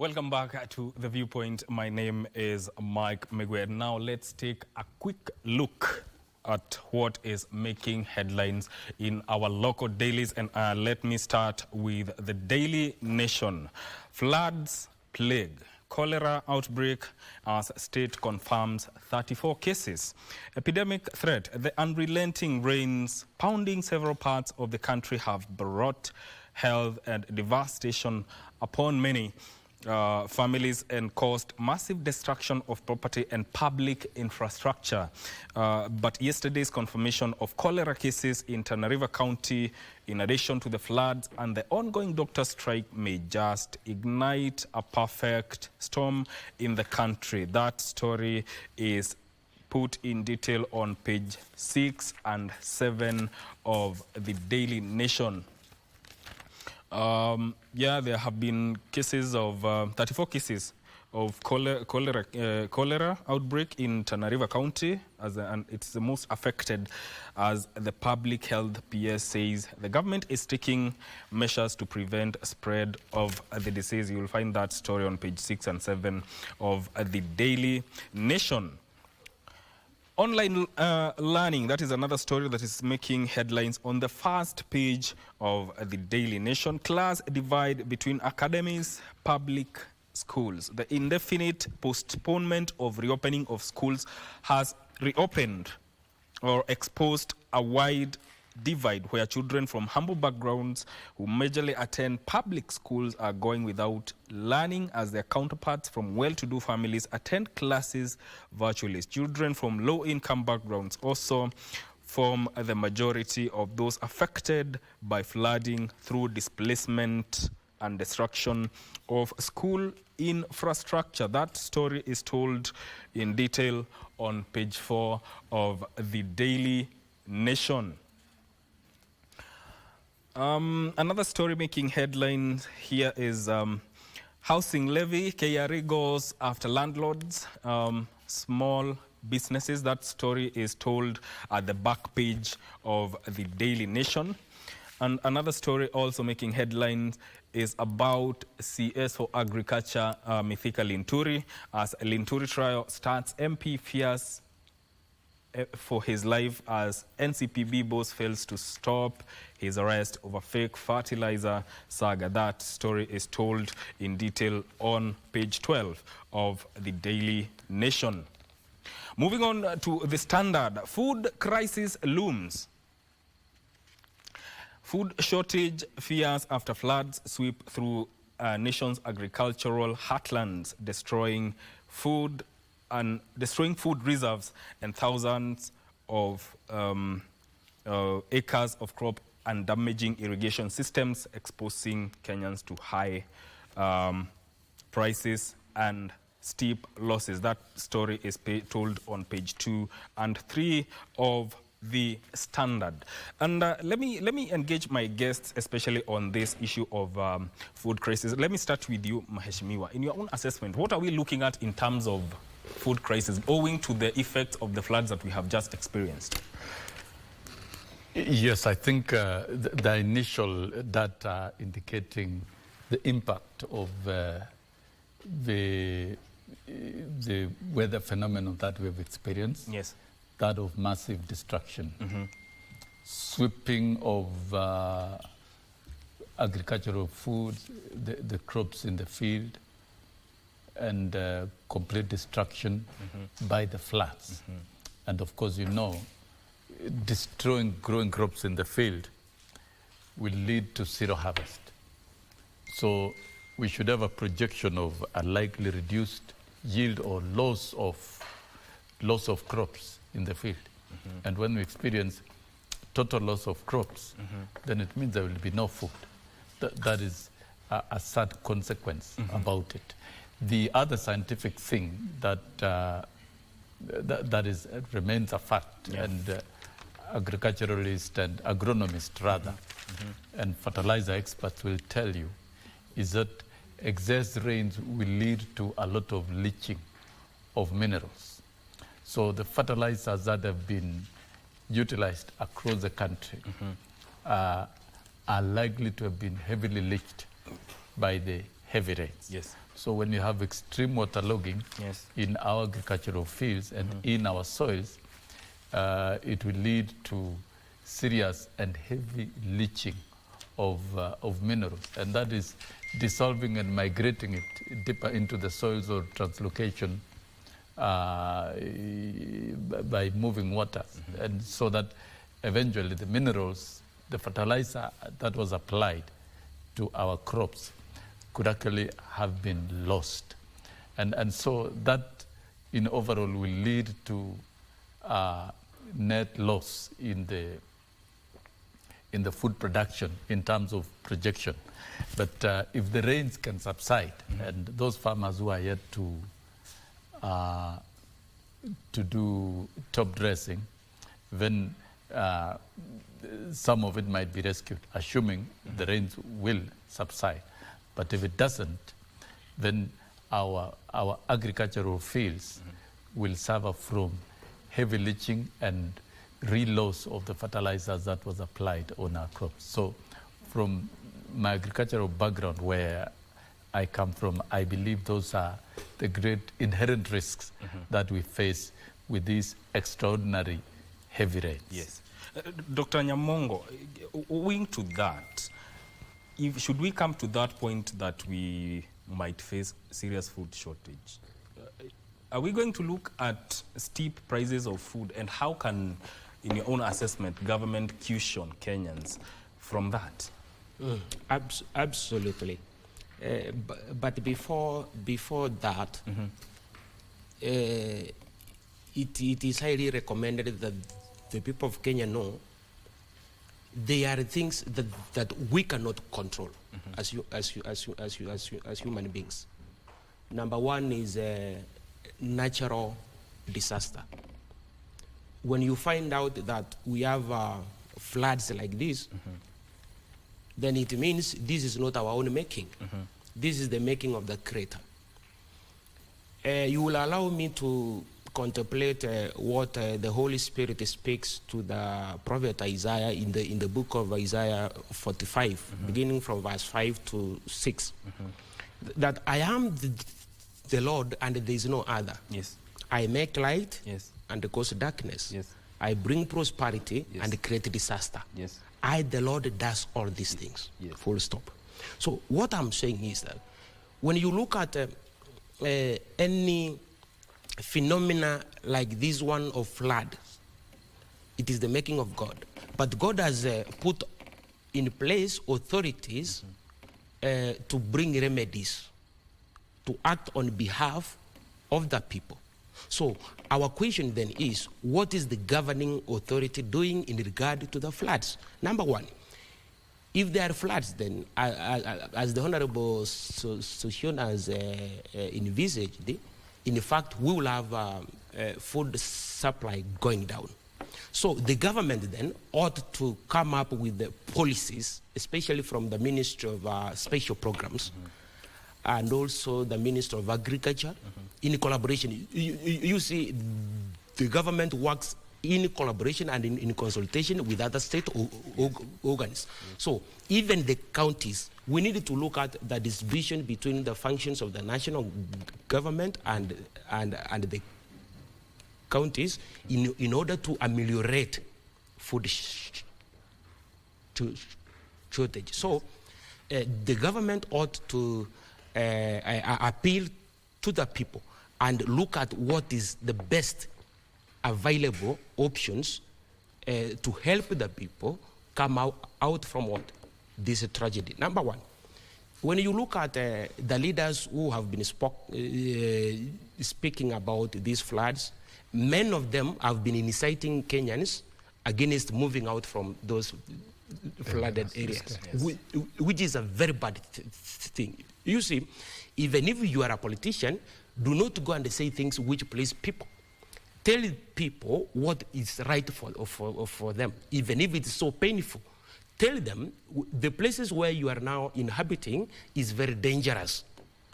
Welcome back to The Viewpoint. My name is Migwi. Now let's take a quick look at what is making headlines in our local dailies. And let me start with the Daily Nation. Floods, plague, cholera outbreak as state confirms 34 cases. Epidemic threat. The unrelenting rains pounding several parts of the country have brought health and devastation upon many families and caused massive destruction of property and public infrastructure. But yesterday's confirmation of cholera cases in Tana River County, in addition to the floods and the ongoing doctor strike, may just ignite a perfect storm in the country. That story is put in detail on page 6 and 7 of the Daily Nation. There have been cases of 34 cases of cholera outbreak in Tana River County, and it's the most affected, as the public health PS says. The government is taking measures to prevent spread of the disease. You will find that story on page 6 and 7 of the Daily Nation. Online learning, that is another story that is making headlines on the first page of the Daily Nation. Class divide between academies, public schools. The indefinite postponement of reopening of schools has reopened or exposed a wide divide where children from humble backgrounds who majorly attend public schools are going without learning, as their counterparts from well-to-do families attend classes virtually. Children from low-income backgrounds also form the majority of those affected by flooding through displacement and destruction of school infrastructure. That story is told in detail on page 4 of the Daily Nation. Another story making headlines here is housing levy. KRA goes after landlords, small businesses. That story is told at the back page of the Daily Nation. And another story also making headlines is about CS for Agriculture, Mithika Linturi. As a Linturi trial starts, MP fears for his life as NCPB boss fails to stop his arrest over fake fertilizer saga. That story is told in detail on page 12 of the Daily Nation. Moving on to the Standard. Food crisis looms. Food shortage fears after floods sweep through nation's agricultural heartlands, destroying food reserves and thousands of acres of crop and damaging irrigation systems, exposing Kenyans to high prices and steep losses. That story is told on page 2 and 3 of the Standard. And let me engage my guests, especially on this issue of food crisis. Let me start with you, Maheshimiwa. In your own assessment, what are we looking at in terms of food crisis owing to the effects of the floods that we have just experienced? Yes, I think the initial data indicating the impact of the weather phenomenon that we've experienced. Yes. That of massive destruction, sweeping of agricultural food, the crops in the field, and complete destruction by the floods. And of course, you know, destroying growing crops in the field will lead to zero harvest. So we should have a projection of a likely reduced yield or loss of crops in the field. And when we experience total loss of crops, then it means there will be no food. That is a sad consequence about it. The other scientific thing that remains a fact, and agriculturalists and agronomists rather, and fertilizer experts will tell you, is that excess rains will lead to a lot of leaching of minerals. So the fertilizers that have been utilized across the country are likely to have been heavily leached by the heavy rains. Yes. So when you have extreme waterlogging Yes. in our agricultural fields and in our soils, it will lead to serious and heavy leaching of minerals, and that is dissolving and migrating it deeper into the soils or translocation by moving water, and so that eventually the minerals, the fertilizer that was applied to our crops could actually have been lost. And so that in overall will lead to net loss in the food production in terms of projection. But if the rains can subside, and those farmers who are yet to do top dressing, then some of it might be rescued, assuming the rains will subside. But if it doesn't, then our agricultural fields will suffer from heavy leaching and re-loss of the fertilizers that was applied on our crops. So from my agricultural background, where I come from, I believe those are the great inherent risks that we face with these extraordinary heavy rains. Yes. Dr. Nyamongo, owing to that, should we come to that point that we might face serious food shortage, are we going to look at steep prices of food, and how can, in your own assessment, government cushion Kenyans from that? Absolutely. But before that, it is highly recommended that the people of Kenya know there are things that we cannot control as human beings. Number one is natural disaster. When you find out that we have floods like this, then it means this is not our own making. This is the making of the Creator. You will allow me to contemplate what the Holy Spirit speaks to the prophet Isaiah in the book of Isaiah 45, beginning from verse 5 to 6. That I am the Lord and there is no other. Yes. I make light Yes. and cause darkness. Yes. I bring prosperity Yes. and create disaster. Yes. I, the Lord, does all these things. Yes. Full stop. So what I'm saying is that when you look at any phenomena like this one of flood, it is the making of God. But God has put in place authorities to bring remedies, to act on behalf of the people. So our question then is, what is the governing authority doing in regard to the floods? Number one, if there are floods, then as the Honorable Sossion has envisaged, in fact, we will have food supply going down. So the government then ought to come up with the policies, especially from the Ministry of Special Programs, and also the Ministry of Agriculture, in collaboration. You see, the government works in collaboration and in consultation with other state organs. So even the counties, we need to look at the distribution between the functions of the national government and the counties in order to ameliorate food shortage. So the government ought to appeal to the people and look at what is the best available options to help the people come out from what? This tragedy. Number one, when you look at the leaders who have been speaking about these floods, many of them have been inciting Kenyans against moving out from those flooded areas, which is a very bad thing. You see, even if you are a politician, do not go and say things which please people. Tell people what is right for them, even if it's so painful. Tell them the places where you are now inhabiting is very dangerous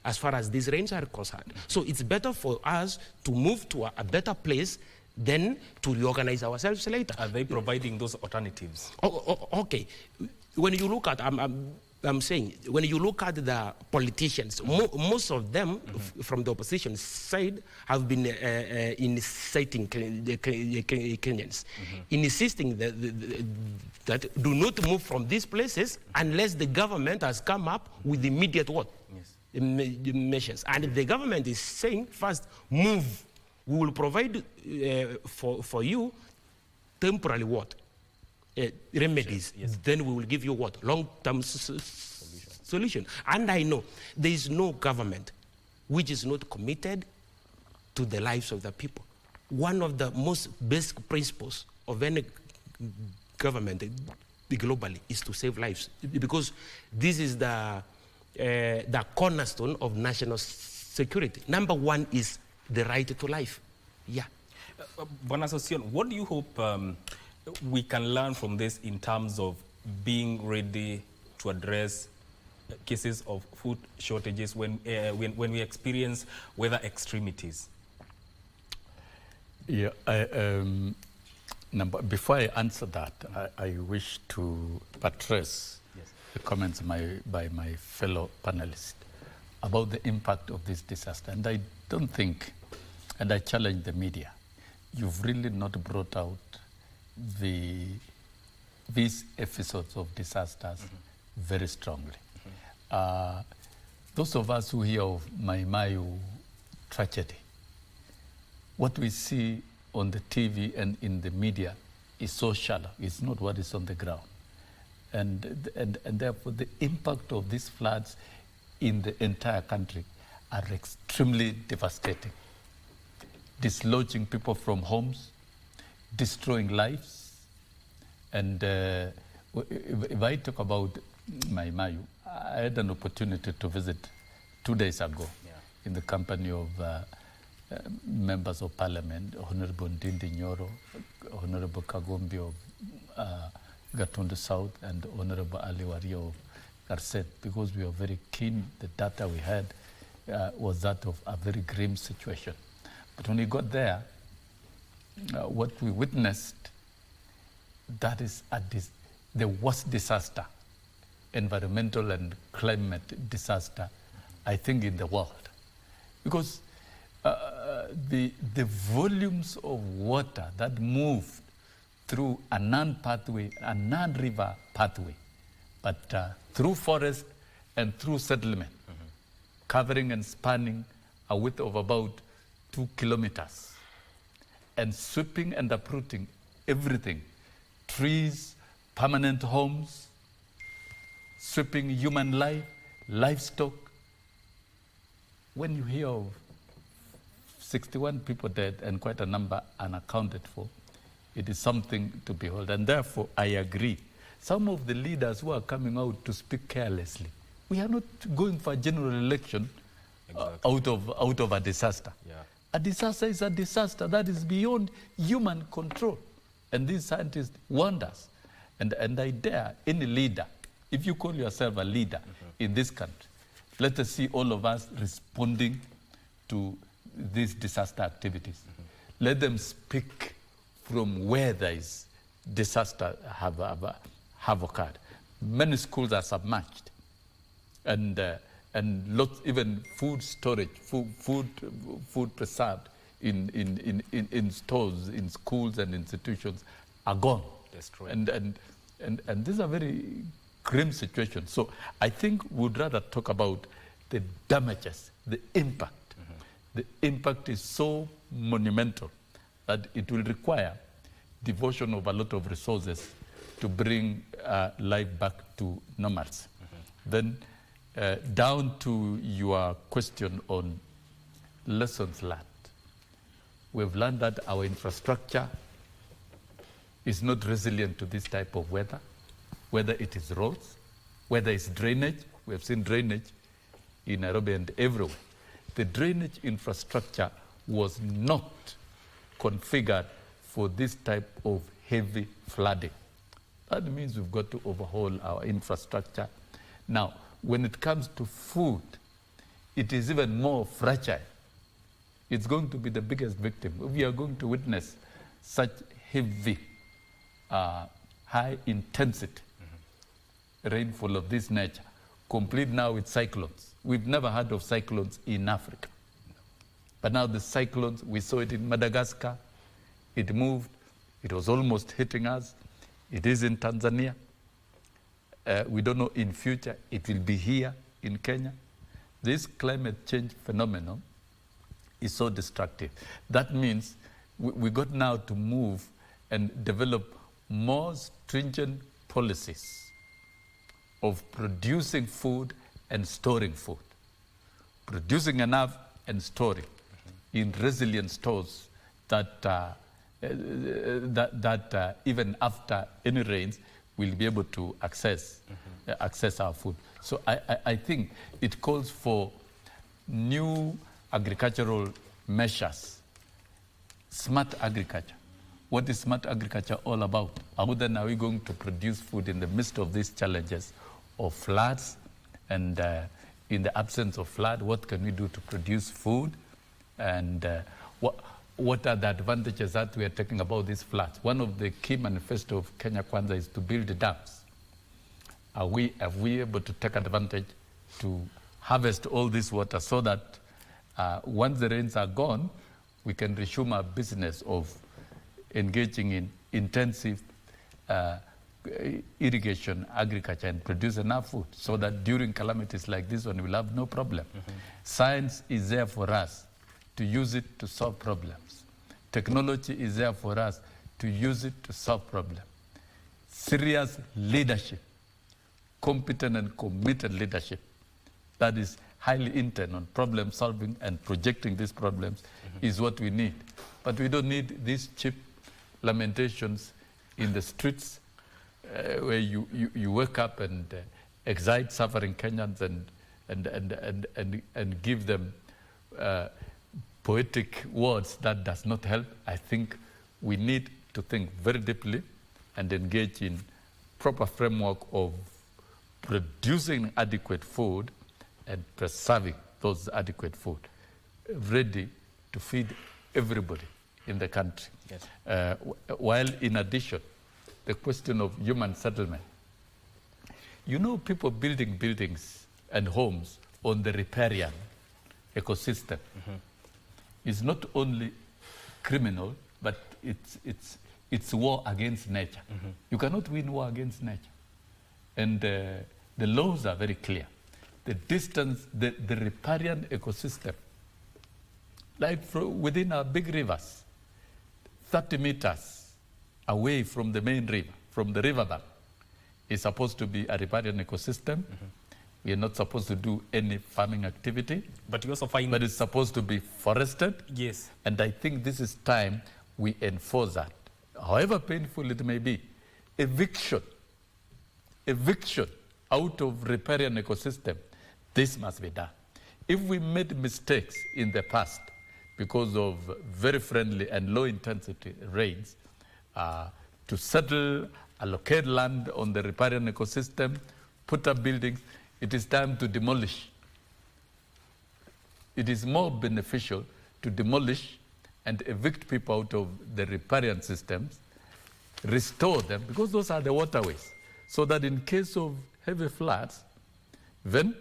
as far as these rains are concerned. So it's better for us to move to a better place than to reorganize ourselves later. Are they providing those alternatives? Okay. When you look at, I'm saying, when you look at the politicians, most of them from the opposition side have been inciting the Kenyans, insisting that do not move from these places unless the government has come up with immediate what? Measures. And the government is saying, first, move. We will provide for you temporarily what? Remedies. Yes. Then we will give you what? Long-term solution. And I know there is no government which is not committed to the lives of the people. One of the most basic principles of any government globally is to save lives, because this is the cornerstone of national security. Number one is the right to life. Yeah. Bwana Sossion, what do you hope we can learn from this in terms of being ready to address cases of food shortages when we experience weather extremities? Yeah, before I answer that, I wish to buttress the comments by my fellow panelists about the impact of this disaster. And I don't think, and I challenge the media, you've really not brought out these episodes of disasters very strongly. Those of us who hear of Mayu tragedy, what we see on the TV and in the media is so shallow. It's not what is on the ground. And therefore the impact of these floods in the entire country are extremely devastating. Dislodging people from homes, destroying lives. And if I talk about Mayu, I had an opportunity to visit 2 days ago in the company of members of parliament, Honorable Ndindi Nyoro, Honorable Kagombi of Gatundu South, and Honorable Ali Wario of Garset, because we were very keen. The data we had was that of a very grim situation. But when we got there, what we witnessed, that is the worst disaster, environmental and climate disaster, I think, in the world. Because the volumes of water that moved through a non-pathway, a non-river pathway, but through forest and through settlement, covering and spanning a width of about 2 kilometers, and sweeping and uprooting everything, trees, permanent homes, sweeping human life, livestock. When you hear of 61 people dead and quite a number unaccounted for, it is something to behold. And therefore, I agree. Some of the leaders who are coming out to speak carelessly, we are not going for a general election out of a disaster. Yeah. A disaster is a disaster that is beyond human control. And these scientists warned us. And I dare any leader, if you call yourself a leader in this country, let us see all of us responding to these disaster activities. Let them speak from where there is disaster have occurred. Many schools are submerged, and lots, even food storage, food preserved in stores, in schools and institutions are gone. Destroyed. And these are very grim situations. So I think we'd rather talk about the damages, the impact. The impact is so monumental that it will require devotion of a lot of resources to bring life back to normalcy. Then down to your question on lessons learned. We've learned that our infrastructure is not resilient to this type of weather, whether it is roads, whether it's drainage. We have seen drainage in Nairobi and everywhere. The drainage infrastructure was not configured for this type of heavy flooding. That means we've got to overhaul our infrastructure. Now, when it comes to food, it is even more fragile. It's going to be the biggest victim. We are going to witness such heavy, high intensity rainfall of this nature. complete now with cyclones. We've never heard of cyclones in Africa. But now the cyclones, we saw it in Madagascar. It moved. It was almost hitting us. It is in Tanzania. We don't know in future. It will be here in Kenya. This climate change phenomenon is so destructive. That means we got now to move and develop more stringent policies of producing food and storing food. Producing enough and storing in resilient stores that even after any rains, we'll be able to access our food. So I think it calls for new agricultural measures. Smart agriculture. What is smart agriculture all about? How then are we going to produce food in the midst of these challenges of floods? And in the absence of flood, what can we do to produce food? And what are the advantages that we are talking about these floods? One of the key manifesto of Kenya Kwanza is to build dams. Are we able to take advantage to harvest all this water so that once the rains are gone, we can resume our business of engaging in intensive irrigation, agriculture, and produce enough food so that during calamities like this one, we'll have no problem. Science is there for us to use it to solve problems. Technology is there for us to use it to solve problems. Serious leadership, competent and committed leadership that is highly intent on problem solving and projecting these problems is what we need. But we don't need these cheap lamentations in the streets where you wake up and excite suffering Kenyans and give them poetic words that does not help. I think we need to think very deeply and engage in proper framework of producing adequate food and preserving those adequate food, ready to feed everybody in the country. Yes. While in addition, the question of human settlement. You know, people building buildings and homes on the riparian ecosystem is not only criminal, but it's war against nature. You cannot win war against nature. And the laws are very clear. The distance, the riparian ecosystem, like within our big rivers, 30 meters away from the main river, from the riverbank, is supposed to be a riparian ecosystem. We are not supposed to do any farming activity. But you also find... But it's supposed to be forested. Yes. And I think this is time we enforce that. However painful it may be, eviction out of riparian ecosystem, this must be done. If we made mistakes in the past because of very friendly and low intensity rains, to settle, allocate land on the riparian ecosystem, put up buildings, it is time to demolish. It is more beneficial to demolish and evict people out of the riparian systems, restore them, because those are the waterways, so that in case of heavy floods, then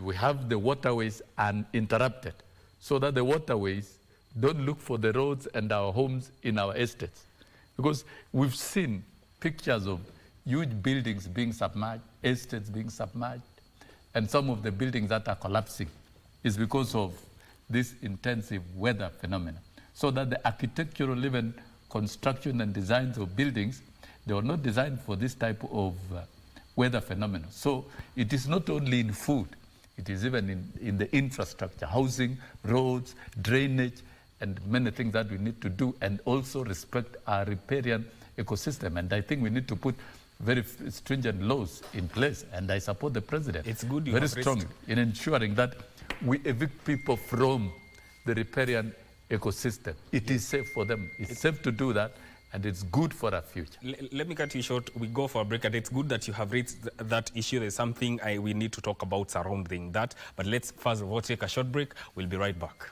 we have the waterways uninterrupted, so that the waterways don't look for the roads and our homes in our estates. Because we've seen pictures of huge buildings being submerged, estates being submerged, and some of the buildings that are collapsing is because of this intensive weather phenomenon. So that the architectural, even construction and designs of buildings, they were not designed for this type of weather phenomenon. So it is not only in food, it is even in the infrastructure, housing, roads, drainage, and many things that we need to do, and also respect our riparian ecosystem. And I think we need to put very stringent laws in place, and I support the president very strongly in ensuring that we evict people from the riparian ecosystem. It is safe for them. It's safe to do that, and it's good for our future. Let me cut you short. We go for a break, and it's good that you have raised that issue. There's something we need to talk about surrounding that. But let's first of all take a short break. We'll be right back.